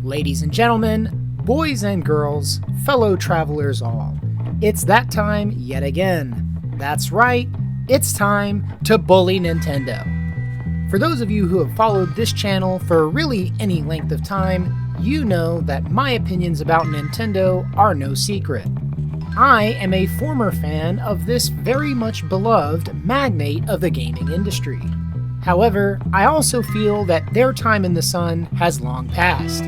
Ladies and gentlemen, boys and girls, fellow travelers all, it's that time yet again. That's right, it's time to bully Nintendo. For those of you who have followed this channel for really any length of time, you know that my opinions about Nintendo are no secret. I am a former fan of this very much beloved magnate of the gaming industry. However, I also feel that their time in the sun has long passed.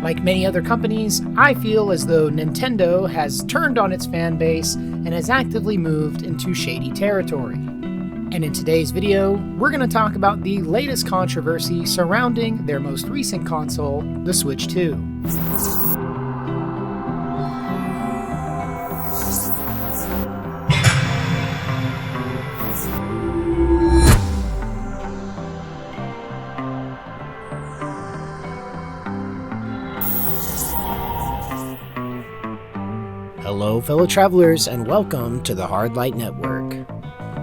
Like many other companies, I feel as though Nintendo has turned on its fan base and has actively moved into shady territory. And in today's video, we're going to talk about the latest controversy surrounding their most recent console, the Switch 2. Hello fellow travelers and welcome to the Hard Light Network.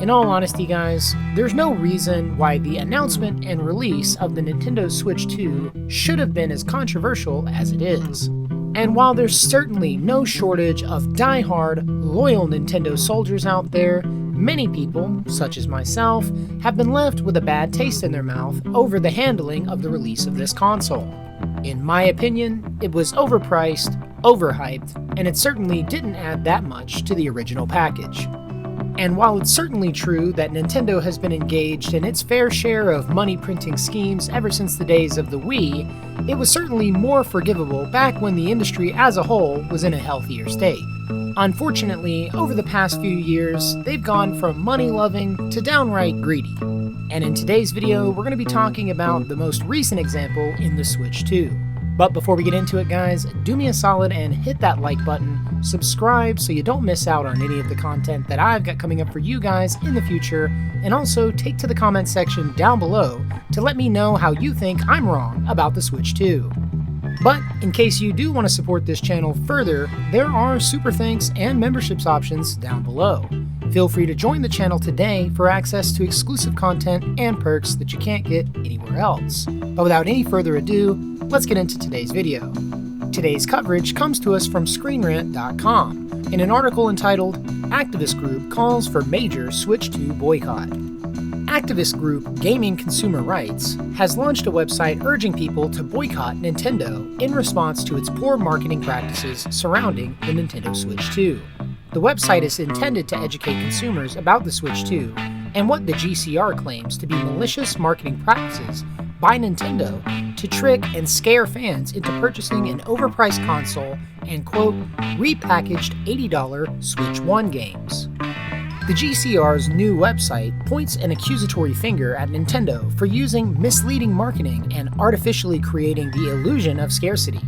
In all honesty guys, there's no reason why the announcement and release of the Nintendo Switch 2 should have been as controversial as it is. And while there's certainly no shortage of die-hard, loyal Nintendo soldiers out there, many people, such as myself, have been left with a bad taste in their mouth over the handling of the release of this console. In my opinion, it was overpriced, overhyped, and it certainly didn't add that much to the original package. And while it's certainly true that Nintendo has been engaged in its fair share of money printing schemes ever since the days of the Wii, it was certainly more forgivable back when the industry as a whole was in a healthier state. Unfortunately, over the past few years, they've gone from money-loving to downright greedy. And in today's video, we're going to be talking about the most recent example in the Switch 2. But before we get into it guys, do me a solid and hit that like button, subscribe so you don't miss out on any of the content that I've got coming up for you guys in the future, and also take to the comment section down below to let me know how you think I'm wrong about the Switch 2. But in case you do want to support this channel further, there are super thanks and memberships options down below. Feel free to join the channel today for access to exclusive content and perks that you can't get anywhere else. But without any further ado, let's get into today's video. Today's coverage comes to us from ScreenRant.com in an article entitled, Activist Group Calls for Major Switch 2 Boycott. Activist group Gaming Consumer Rights has launched a website urging people to boycott Nintendo in response to its poor marketing practices surrounding the Nintendo Switch 2. The website is intended to educate consumers about the Switch 2 and what the GCR claims to be malicious marketing practices by Nintendo to trick and scare fans into purchasing an overpriced console and, quote, repackaged $80 Switch 1 games. The GCR's new website points an accusatory finger at Nintendo for using misleading marketing and artificially creating the illusion of scarcity.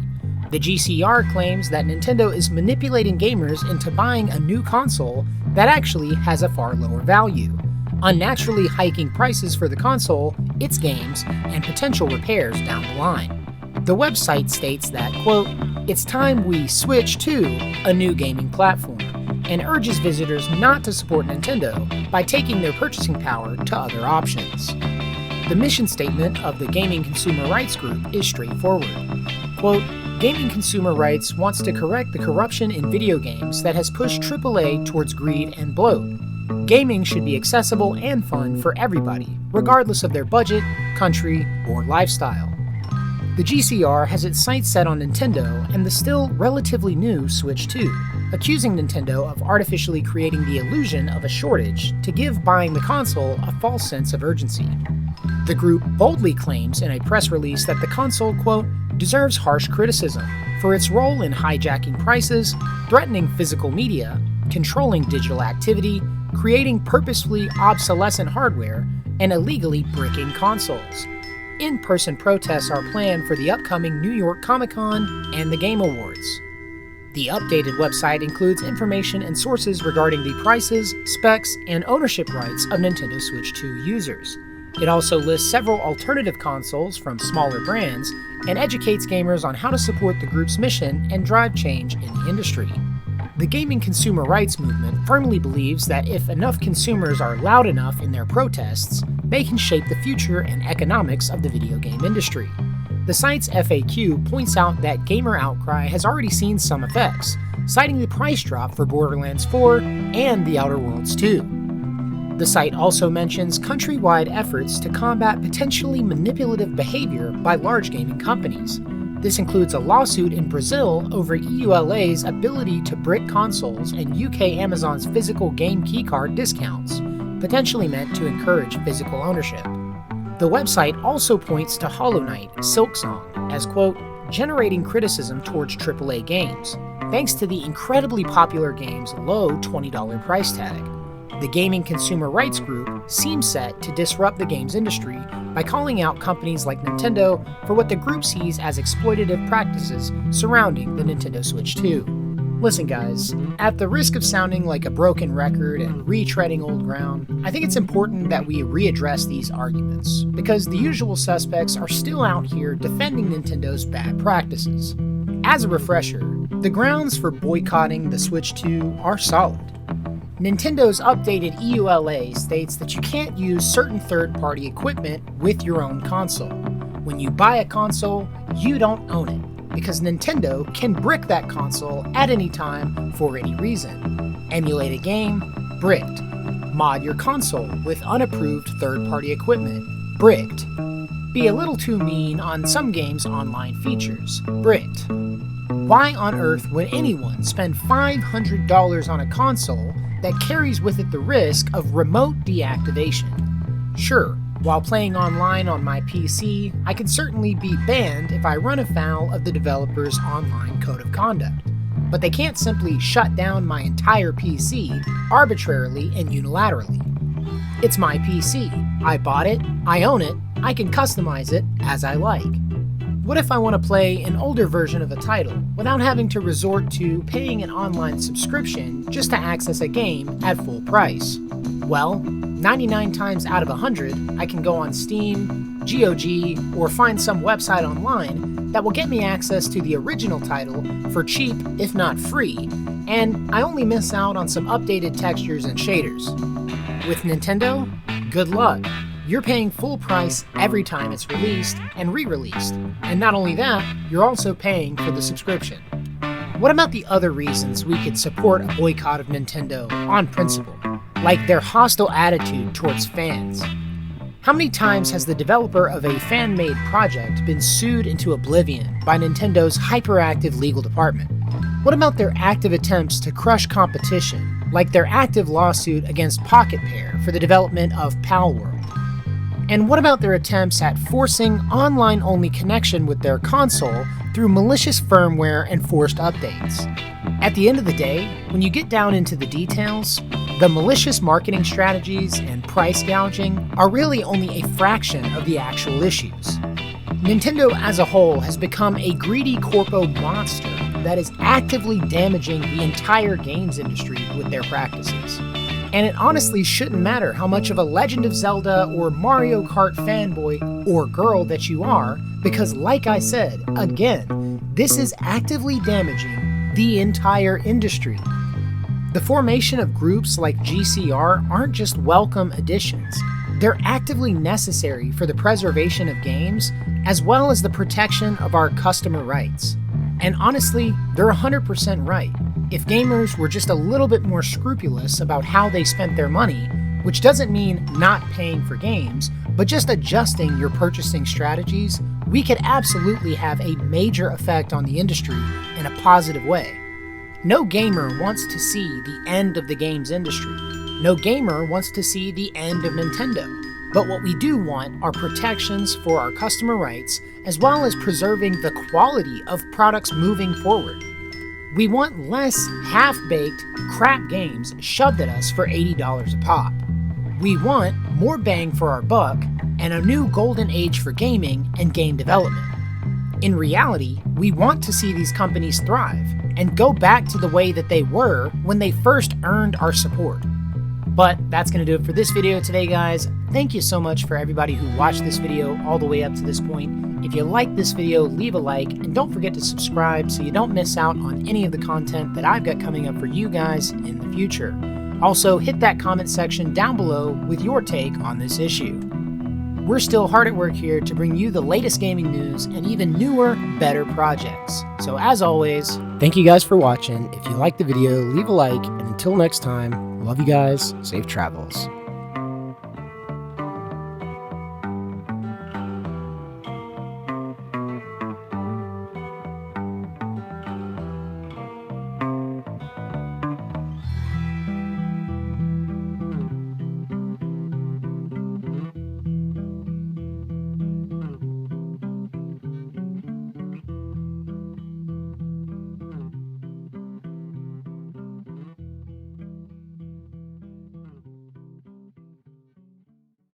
The GCR claims that Nintendo is manipulating gamers into buying a new console that actually has a far lower value, unnaturally hiking prices for the console, its games, and potential repairs down the line. The website states that, quote, it's time we switch to a new gaming platform, and urges visitors not to support Nintendo by taking their purchasing power to other options. The mission statement of the Gaming Consumer Rights Group is straightforward. Quote, Gaming Consumer Rights wants to correct the corruption in video games that has pushed AAA towards greed and bloat. Gaming should be accessible and fun for everybody, regardless of their budget, country, or lifestyle. The GCR has its sights set on Nintendo and the still relatively new Switch 2, accusing Nintendo of artificially creating the illusion of a shortage to give buying the console a false sense of urgency. The group boldly claims in a press release that the console, quote, deserves harsh criticism for its role in hijacking prices, threatening physical media, controlling digital activity, creating purposefully obsolescent hardware, and illegally bricking consoles. In-person protests are planned for the upcoming New York Comic-Con and the Game Awards. The updated website includes information and sources regarding the prices, specs, and ownership rights of Nintendo Switch 2 users. It also lists several alternative consoles from smaller brands and educates gamers on how to support the group's mission and drive change in the industry. The gaming consumer rights movement firmly believes that if enough consumers are loud enough in their protests, they can shape the future and economics of the video game industry. The The site's FAQ points out that gamer outcry has already seen some effects, citing the price drop for Borderlands 4 and The Outer Worlds 2. The site also mentions countrywide efforts to combat potentially manipulative behavior by large gaming companies. This includes a lawsuit in Brazil over EULA's ability to brick consoles and UK Amazon's physical game keycard discounts, potentially meant to encourage physical ownership. The website also points to Hollow Knight, Silksong, as, quote, generating criticism towards AAA games, thanks to the incredibly popular game's low $20 price tag. The gaming consumer rights group seems set to disrupt the games industry by calling out companies like Nintendo for what the group sees as exploitative practices surrounding the Nintendo Switch 2. Listen guys, at the risk of sounding like a broken record and retreading old ground, I think it's important that we readdress these arguments, because the usual suspects are still out here defending Nintendo's bad practices. As a refresher, the grounds for boycotting the Switch 2 are solid. Nintendo's updated EULA states that you can't use certain third-party equipment with your own console. When you buy a console, you don't own it, because Nintendo can brick that console at any time for any reason. Emulate a game? Bricked. Mod your console with unapproved third-party equipment? Bricked. Be a little too mean on some games' online features? Bricked. Why on earth would anyone spend $500 on a console that carries with it the risk of remote deactivation? Sure, while playing online on my PC, I can certainly be banned if I run afoul of the developer's online code of conduct, but they can't simply shut down my entire PC arbitrarily and unilaterally. It's my PC. I bought it, I own it, I can customize it as I like. What if I want to play an older version of a title without having to resort to paying an online subscription just to access a game at full price? Well, 99 times out of 100, I can go on Steam, GOG, or find some website online that will get me access to the original title for cheap, if not free, and I only miss out on some updated textures and shaders. With Nintendo, good luck. You're paying full price every time it's released and re-released, and not only that, you're also paying for the subscription. What about the other reasons we could support a boycott of Nintendo on principle, like their hostile attitude towards fans? How many times has the developer of a fan-made project been sued into oblivion by Nintendo's hyperactive legal department? What about their active attempts to crush competition, like their active lawsuit against Pocket Pair for the development of Palworld? And what about their attempts at forcing online-only connection with their console through malicious firmware and forced updates? At the end of the day, when you get down into the details, the malicious marketing strategies and price gouging are really only a fraction of the actual issues. Nintendo as a whole has become a greedy corpo monster that is actively damaging the entire games industry with their practices. And it honestly shouldn't matter how much of a Legend of Zelda or Mario Kart fanboy or girl that you are, because like I said, again, this is actively damaging the entire industry. The formation of groups like GCR aren't just welcome additions, they're actively necessary for the preservation of games, as well as the protection of our customer rights. And honestly, they're 100% right. If gamers were just a little bit more scrupulous about how they spent their money, which doesn't mean not paying for games, but just adjusting your purchasing strategies, we could absolutely have a major effect on the industry in a positive way. No gamer wants to see the end of the games industry. No gamer wants to see the end of Nintendo. But what we do want are protections for our customer rights, as well as preserving the quality of products moving forward. We want less half-baked, crap games shoved at us for $80 a pop. We want more bang for our buck and a new golden age for gaming and game development. In reality, we want to see these companies thrive and go back to the way that they were when they first earned our support. But that's going to do it for this video today, guys. Thank you so much for everybody who watched this video all the way up to this point. If you like this video, leave a like, and don't forget to subscribe so you don't miss out on any of the content that I've got coming up for you guys in the future. Also, hit that comment section down below with your take on this issue. we're still hard at work here to bring you the latest gaming news and even newer, better projects. So as always, thank you guys for watching. If you liked the video, leave a like, and until next time, love you guys, safe travels.